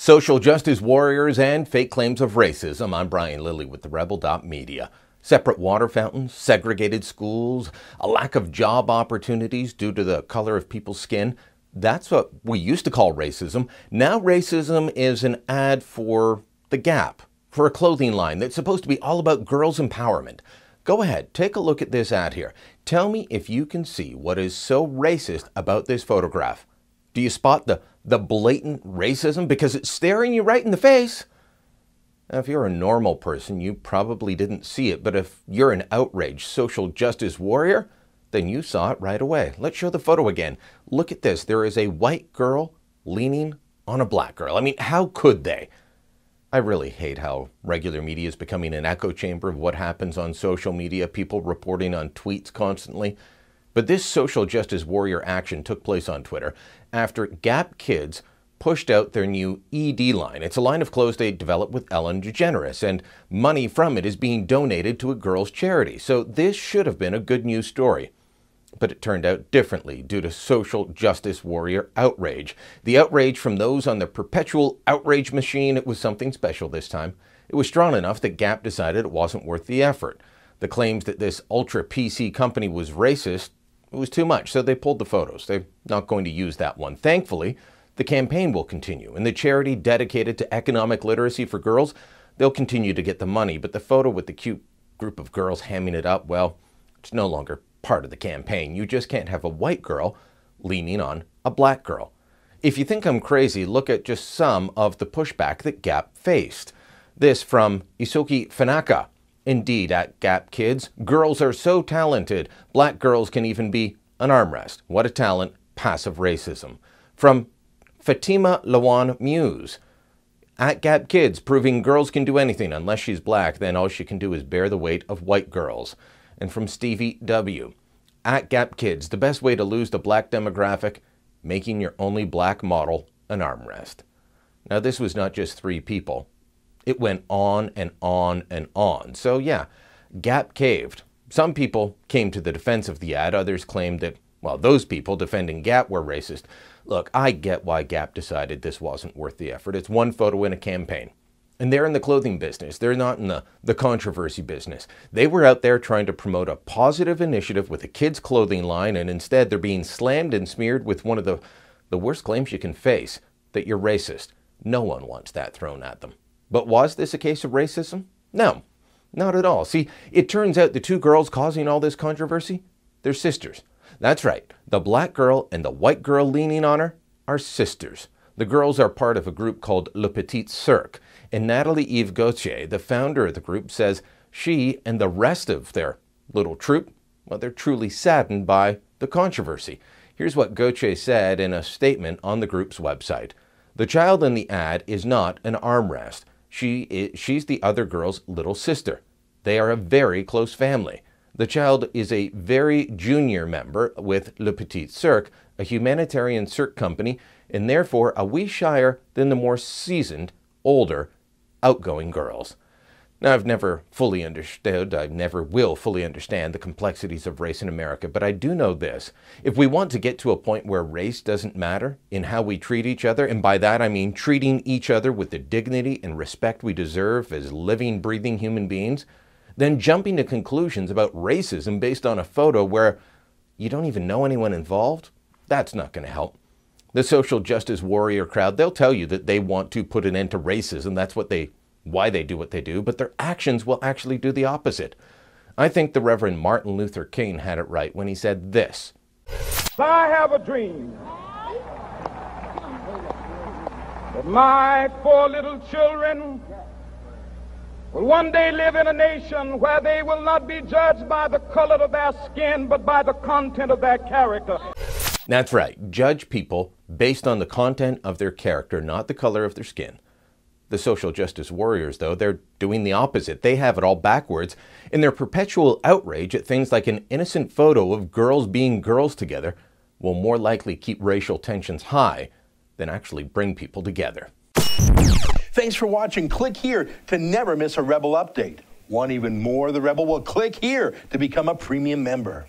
Social justice warriors and fake claims of racism. I'm Brian Lilly with the Rebel.media. Separate water fountains, segregated schools, a lack of job opportunities due to the color of people's skin. That's what we used to call racism. Now racism is an ad for the Gap, for a clothing line that's supposed to be all about girls' empowerment. Go ahead, take a look at this ad here. Tell me if you can see what is so racist about this photograph. Do you spot the blatant racism? Because it's staring you right in the face. Now, if you're a normal person, you probably didn't see it. But if you're an outraged social justice warrior, then you saw it right away. Let's show the photo again. Look at this. There is a white girl leaning on a black girl. I mean, how could they? I really hate how regular media is becoming an echo chamber of what happens on social media, people reporting on tweets constantly. But this social justice warrior action took place on Twitter after GapKids pushed out their new ED line. It's a line of clothes they developed with Ellen DeGeneres, and money from it is being donated to a girls' charity. So this should have been a good news story. But it turned out differently due to social justice warrior outrage. The outrage from those on the perpetual outrage machine, it was something special this time. It was strong enough that Gap decided it wasn't worth the effort. The claims that this ultra PC company was racist, it was too much, so they pulled the photos. They're not going to use that one. Thankfully, the campaign will continue, and the charity dedicated to economic literacy for girls, they'll continue to get the money, but the photo with the cute group of girls hamming it up, well, it's no longer part of the campaign. You just can't have a white girl leaning on a black girl. If you think I'm crazy, look at just some of the pushback that Gap faced. This from Isoki Fanaka. Indeed, at GapKids, girls are so talented, black girls can even be an armrest. What a talent, passive racism. From Fatima Lawan Muse. At GapKids, proving girls can do anything. Unless she's black, then all she can do is bear the weight of white girls. And from Stevie W. At GapKids, the best way to lose the black demographic, making your only black model an armrest. Now, this was not just 3 people. It went on and on and on. So yeah, Gap caved. Some people came to the defense of the ad. Others claimed that, well, those people defending Gap were racist. Look, I get why Gap decided this wasn't worth the effort. It's one photo in a campaign. And they're in the clothing business. They're not in the controversy business. They were out there trying to promote a positive initiative with a kids' clothing line, and instead they're being slammed and smeared with one of the worst claims you can face, that you're racist. No one wants that thrown at them. But was this a case of racism? No, not at all. See, it turns out the 2 girls causing all this controversy, they're sisters. That's right. The black girl and the white girl leaning on her are sisters. The girls are part of a group called Le Petit Cirque, and Natalie Eve Gauthier, the founder of the group, says she and the rest of their little troupe, well, they're truly saddened by the controversy. Here's what Gauthier said in a statement on the group's website. The child in the ad is not an armrest. She's the other girl's little sister. They are a very close family. The child is a very junior member with Le Petit Cirque, a humanitarian cirque company, and therefore a wee shyer than the more seasoned, older, outgoing girls. Now, I've never fully understood, I never will fully understand the complexities of race in America, but I do know this. If we want to get to a point where race doesn't matter in how we treat each other, and by that I mean treating each other with the dignity and respect we deserve as living, breathing human beings, then jumping to conclusions about racism based on a photo where you don't even know anyone involved, that's not going to help. The social justice warrior crowd, they'll tell you that they want to put an end to racism. That's why they do what they do, but their actions will actually do the opposite. I think the Reverend Martin Luther King had it right when he said this. I have a dream that my 4 little children will one day live in a nation where they will not be judged by the color of their skin, but by the content of their character. That's right. Judge people based on the content of their character, not the color of their skin. The social justice warriors, though, they're doing the opposite. They have it all backwards. In their perpetual outrage at things like an innocent photo of girls being girls together will more likely keep racial tensions high than actually bring people together. Thanks for watching. Click here to never miss a Rebel update. Want even more of the Rebel? Well, click here to become a premium member.